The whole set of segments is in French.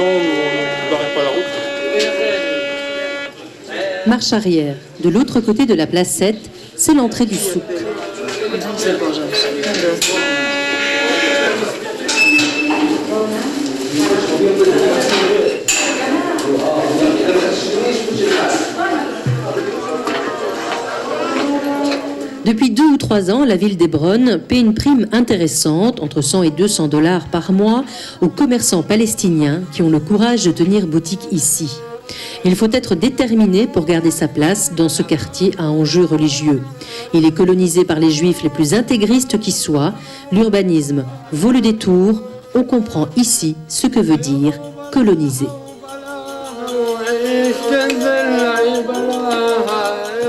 ans, on n'arrête pas la route. Marche arrière. De l'autre côté de la placette, c'est l'entrée du souk. Depuis 2 ou 3 ans, la ville d'Hébron paie une prime intéressante, entre 100 et 200 $ par mois, aux commerçants palestiniens qui ont le courage de tenir boutique ici. Il faut être déterminé pour garder sa place dans ce quartier à enjeux religieux. Il est colonisé par les juifs les plus intégristes qui soient. L'urbanisme vaut le détour. On comprend ici ce que veut dire coloniser.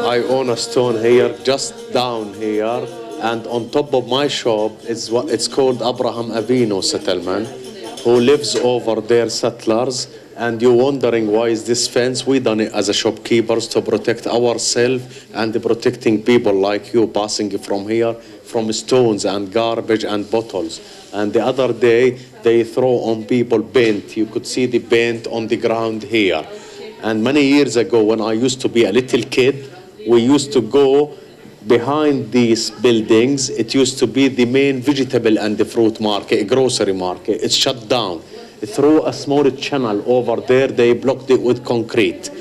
I own a stone here, just down here, and on top of my shop is what it's called Abraham Avinu settlement, who lives over there, settlers. And you're wondering why is this fence? We done it as a shopkeepers to protect ourselves and protecting people like you passing from here from stones and garbage and bottles. And the other day they throw on people paint. You could see the paint on the ground here. And many years ago when I used to be a little kid, we used to go behind these buildings. It used to be the main vegetable and the fruit market, a grocery market. It's shut down. Through a small channel over there, they blocked it with concrete.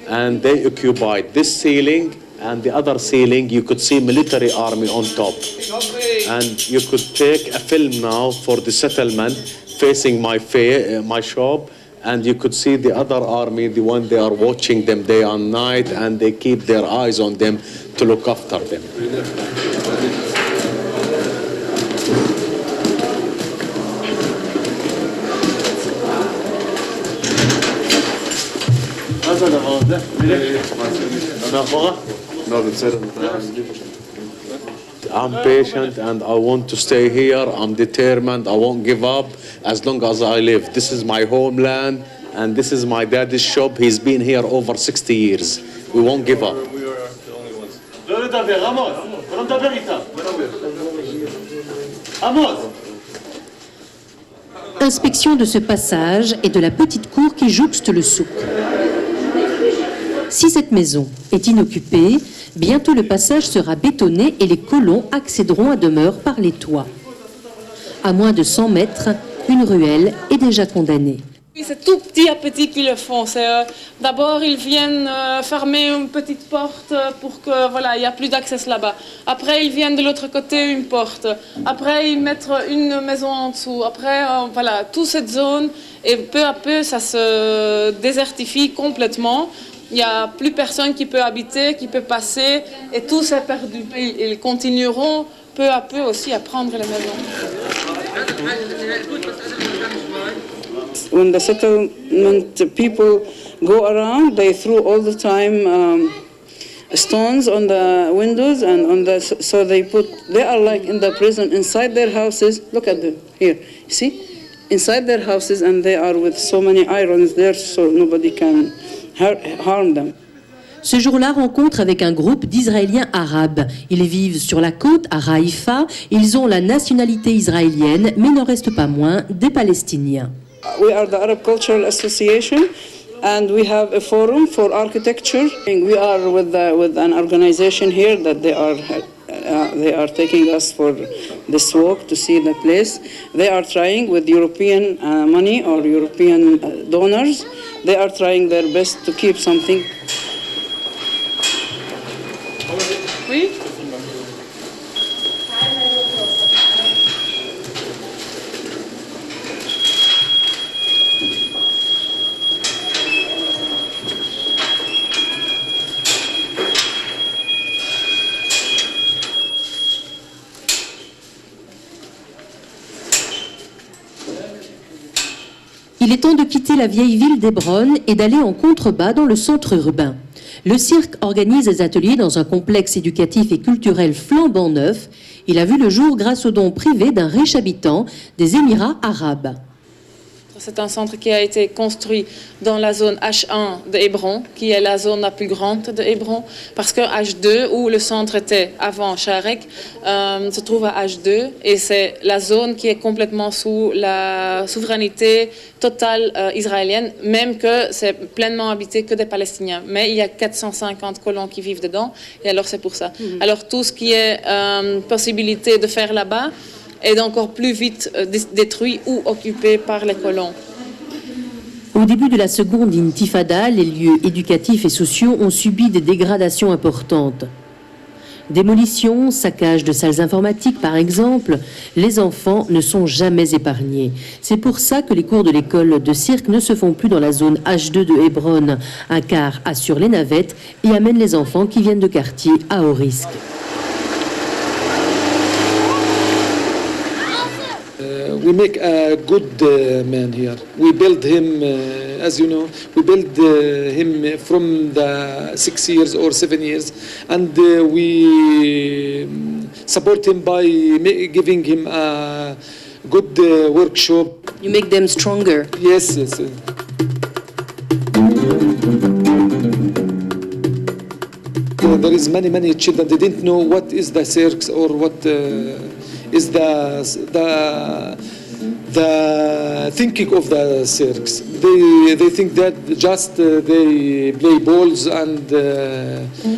And they occupied this ceiling and the other ceiling. You could see military army on top. And you could take a film now for the settlement facing my shop. And you could see the other army, the one they are watching them day and night, and they keep their eyes on them to look after them. I'm patient and I want to stay here. I'm determined. I won't give up as long as I live. This is my homeland and this is my daddy's shop. He's been here over 60 years. We won't give up. We are the only ones. Inspection de ce passage et de la petite cour qui jouxte le souk. Si cette maison est inoccupée, bientôt le passage sera bétonné et les colons accéderont à demeure par les toits. À moins de 100 mètres, une ruelle est déjà condamnée. Oui, c'est tout petit à petit qu'ils le font. D'abord, ils viennent fermer une petite porte pour que il n'y a plus d'accès là-bas. Après, ils viennent de l'autre côté une porte. Après, ils mettent une maison en dessous. Après, toute cette zone et peu à peu, ça se désertifie complètement. Il n'y a plus personne qui peut habiter, qui peut passer, et tout s'est perdu. Ils continueront peu à peu aussi à prendre les maisons. When the settlement people go around, they throw all the time stones on the windows and on the. So they are like in the prison inside their houses. Look at them here. See, inside their houses, and they are with so many irons there, so nobody can harm them. Ce jour-là, rencontre avec un groupe d'Israéliens arabes. Ils vivent sur la côte, à Haïfa. Ils ont la nationalité israélienne, mais n'en restent pas moins des Palestiniens. We are the Arab Cultural Association, and we have a forum for architecture. We are with an organization here that they are taking us for this walk to see the place. They are trying with European money or European donors. They are trying their best to keep something. Oui. Il est temps de quitter la vieille ville d'Hébron et d'aller en contrebas dans le centre urbain. Le cirque organise des ateliers dans un complexe éducatif et culturel flambant neuf. Il a vu le jour grâce aux dons privés d'un riche habitant des Émirats arabes. c'est un centre qui a été construit dans la zone H1 de Hébron, qui est la zone la plus grande de Hébron, parce que H2, où le centre était avant Sharek, se trouve à H2, et c'est la zone qui est complètement sous la souveraineté totale israélienne, même que c'est pleinement habité que des Palestiniens. Mais il y a 450 colons qui vivent dedans, et alors c'est pour ça. Alors tout ce qui est possibilité de faire là-bas est encore plus vite détruit ou occupé par les colons. Au début de la seconde intifada, les lieux éducatifs et sociaux ont subi des dégradations importantes. Démolition, saccage de salles informatiques par exemple, les enfants ne sont jamais épargnés. C'est pour ça que les cours de l'école de cirque ne se font plus dans la zone H2 de Hébron. Un car assure les navettes et amène les enfants qui viennent de quartiers à haut risque. We make a good man here. We build him, as you know, we build him from the 6 years or 7 years, and we support him by giving him a good workshop. You make them stronger. Yes, yes. There is many children. They didn't know what is the circus or what is the thinking of the circus. They think that just they play balls and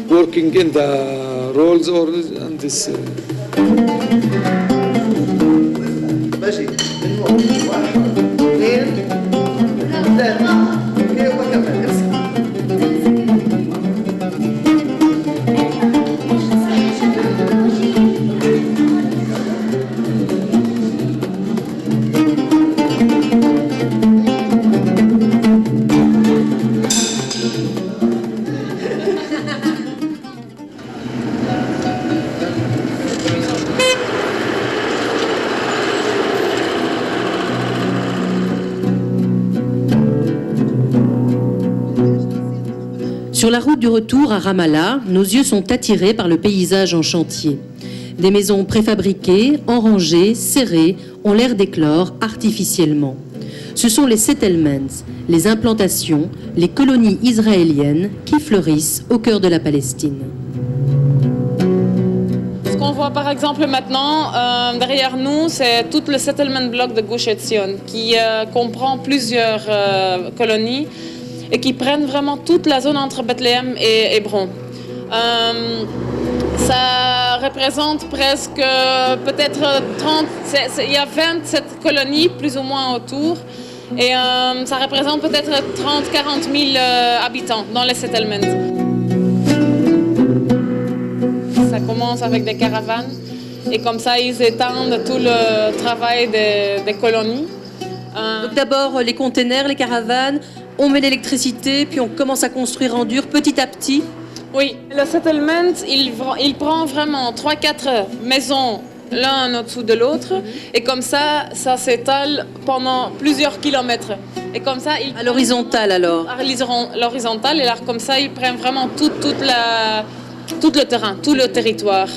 working in the roles or and this. ماشي من واحد اثنين ثلاثة اوكي وكمل امسك Sur la route du retour à Ramallah, nos yeux sont attirés par le paysage en chantier. Des maisons préfabriquées, en rangées, serrées, ont l'air d'éclore artificiellement. Ce sont les settlements, les implantations, les colonies israéliennes qui fleurissent au cœur de la Palestine. Ce qu'on voit par exemple maintenant derrière nous, c'est tout le settlement block de Gush Etzion qui comprend plusieurs colonies et qui prennent vraiment toute la zone entre Bethléem et Hébron. Ça représente presque peut-être 30, il y a 27 colonies plus ou moins autour et ça représente peut-être 30-40 000 habitants dans les settlements. Ça commence avec des caravanes et comme ça ils étendent tout le travail des colonies. Donc d'abord les containers, les caravanes, on met l'électricité, puis on commence à construire en dur petit à petit. Oui, le settlement, il prend vraiment 3-4 maisons l'un au-dessous de l'autre et comme ça s'étale pendant plusieurs kilomètres. Et comme ça, À l'horizontale alors. À l'horizontale, et là, comme ça, ils prennent vraiment tout le terrain, tout le territoire.